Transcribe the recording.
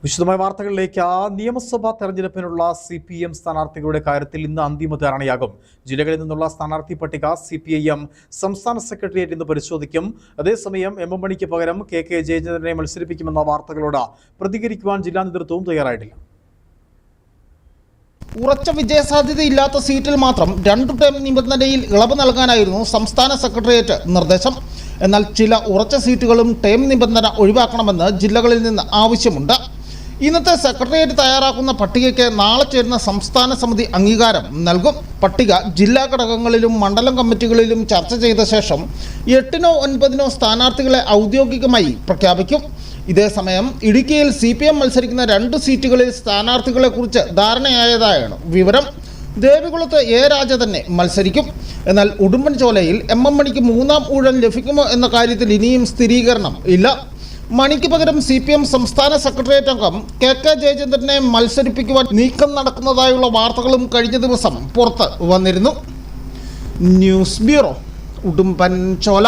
വിശദമായ വാർത്തകളിലേക്ക്. നിയമസഭാ തെരഞ്ഞെടുപ്പിനുള്ള CPM സ്ഥാനാർത്ഥികളുടെ കാര്യത്തിൽ ഇന്ന് അന്തിമ ധാരണയാകും. ജില്ലകളിൽ നിന്നുള്ള സ്ഥാനാർത്ഥി പട്ടിക CPIM സംസ്ഥാന സെക്രട്ടേറിയറ്റ് ഇന്ന് പരിശോധിക്കും. അതേസമയം MM മണിക്ക് പകരം KK ജയചന്ദ്രനെ മത്സരിപ്പിക്കുമെന്ന വാർത്തകളോട് പ്രതികരിക്കുവാൻ ജില്ലാ നേതൃത്വവും തയ്യാറായിട്ടില്ല. ഉറച്ച വിജയസാധ്യതയില്ലാത്ത സീറ്റിൽ മാത്രം 2 ടേം നിബന്ധനയിൽ ഇളവ് നൽകാനായിരുന്നു സംസ്ഥാന സെക്രട്ടേറിയറ്റ് നിർദ്ദേശം. എന്നാൽ ചില ഉറച്ച സീറ്റുകളും ടേം നിബന്ധന ഒഴിവാക്കണമെന്ന് ജില്ലകളിൽ നിന്ന് ആവശ്യമുണ്ട്. ഇന്നത്തെ സെക്രട്ടേറിയറ്റ് തയ്യാറാക്കുന്ന പട്ടികയ്ക്ക് നാളെ ചേരുന്ന സംസ്ഥാന സമിതി അംഗീകാരം നൽകും. പട്ടിക ജില്ലാ ഘടകങ്ങളിലും മണ്ഡലം കമ്മിറ്റികളിലും ചർച്ച ചെയ്ത ശേഷം 8-നോ 9-നോ സ്ഥാനാർത്ഥികളെ ഔദ്യോഗികമായി പ്രഖ്യാപിക്കും. ഇതേസമയം ഇടുക്കിയിൽ CPM മത്സരിക്കുന്ന 2 സീറ്റുകളിൽ സ്ഥാനാർത്ഥികളെക്കുറിച്ച് ധാരണയായതായാണ് വിവരം. ദേവികുളത്ത് A രാജ തന്നെ മത്സരിക്കും. എന്നാൽ ഉടുമ്പൻചോലയിൽ MM മണിക്ക് 3-ാം ഊഴം ലഭിക്കുമോ എന്ന കാര്യത്തിൽ ഇനിയും സ്ഥിരീകരണം ഇല്ല. മണിക്ക് പകരം CPM സംസ്ഥാന സെക്രട്ടേറിയറ്റ് അംഗം KK ജയചന്ദ്രനെ മത്സരിപ്പിക്കുവാൻ നീക്കം നടക്കുന്നതായുള്ള വാർത്തകളും കഴിഞ്ഞ ദിവസം പുറത്ത് വന്നിരുന്നു. News bureau, Udumbanchola.